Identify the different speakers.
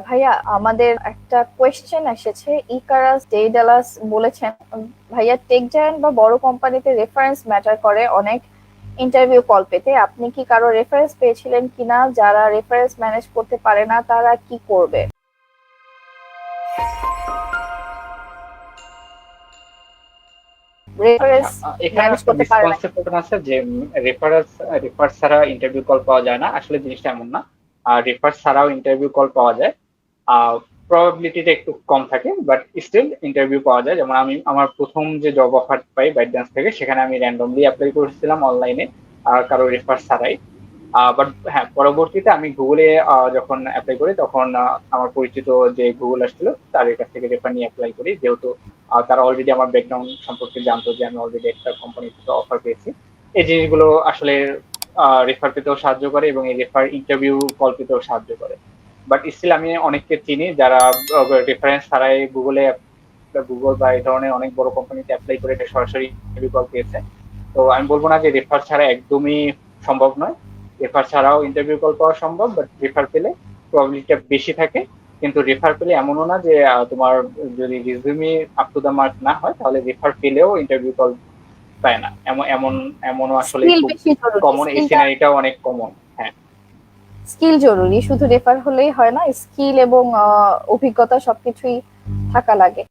Speaker 1: ভাইয়া আমাদের একটা কোয়েশ্চেন এসেছে, ইকারাস ডেইডালাস বলেছেন, ভাইয়া টেক জায়ান্ট বা বড় কোম্পানিতে রেফারেন্স ম্যাটার করে অনেক ইন্টারভিউ কল পেতে। আপনি কি কারো রেফারেন্স পেয়েছিলেন কিনা? যারা রেফারেন্স ম্যানেজ করতে পারে না তারা কি করবে?
Speaker 2: আচ্ছা,
Speaker 1: রেফারেন্স
Speaker 2: এখানে
Speaker 1: ম্যানেজ
Speaker 2: একটা
Speaker 1: করতে পারে না।
Speaker 2: মিসকনসেপ্ট আছে যে রেফার ছাড়া ইন্টারভিউ কল পাওয়া যায় না। আসলে জিনিসটা এমন না। রেফার ছাড়াও ইন্টারভিউ কল পাওয়া যায়। প্রবাবিলিটিটা একটু কম থাকে, বাট স্টিল ইন্টারভিউ পাওয়া যায়। যেমন আমি আমার প্রথম যে জব অফার পাই বাইডড্যান্স থেকে, সেখানে আমি র্যান্ডমলি অ্যাপ্লাই করেছিলাম অনলাইনে, আর কারো রেফার ছাড়াই। বাট হ্যাঁ, পরবর্তীতে আমি গুগলে যখন অ্যাপ্লাই করি, তখন আমার পরিচিত যে গুগল আসছিল তাদের কাছ থেকে রেফার নিয়ে অ্যাপ্লাই করি, যেহেতু তারা অলরেডি আমার ব্যাকগ্রাউন্ড সম্পর্কে জানতো যে আমি অলরেডি একটা কোম্পানি থেকে অফার পেয়েছি। এই জিনিসগুলো আসলে রেফার পেতেও সাহায্য করে, এবং এই রেফার ইন্টারভিউ কল পেতেও সাহায্য করে। বাট স্টিল আমি অনেককে চিনি যারা রেফারেন্স ছাড়াই গুগল বা এই ধরনের অনেক বড় কোম্পানিতে অ্যাপ্লাই করে এটা সরাসরি ইন্টারভিউ কল পেয়েছে। তো আমি বলবো না যে রেফার ছাড়া একদমই সম্ভব নয়। রেফার ছাড়াও ইন্টারভিউ কল পাওয়া সম্ভব, বাট রেফার পেলে প্রবাবিলিটিটা বেশি থাকে। কিন্তু রেফার পেলে এমনও না যে তোমার যদি resume up to the mark না হয়, তাহলে রেফার পেলেও ইন্টারভিউ কল পায় না। এমন এমন এমনও আসলে
Speaker 1: স্কিল
Speaker 2: খুব
Speaker 1: বেশি জরুরি,
Speaker 2: কমন, এই সিনারিটাও অনেক কমন। হ্যাঁ,
Speaker 1: স্কিল জরুরি, শুধু রেফার হলেই হয় না, স্কিল এবং অভিজ্ঞতা সবকিছুই থাকা লাগে।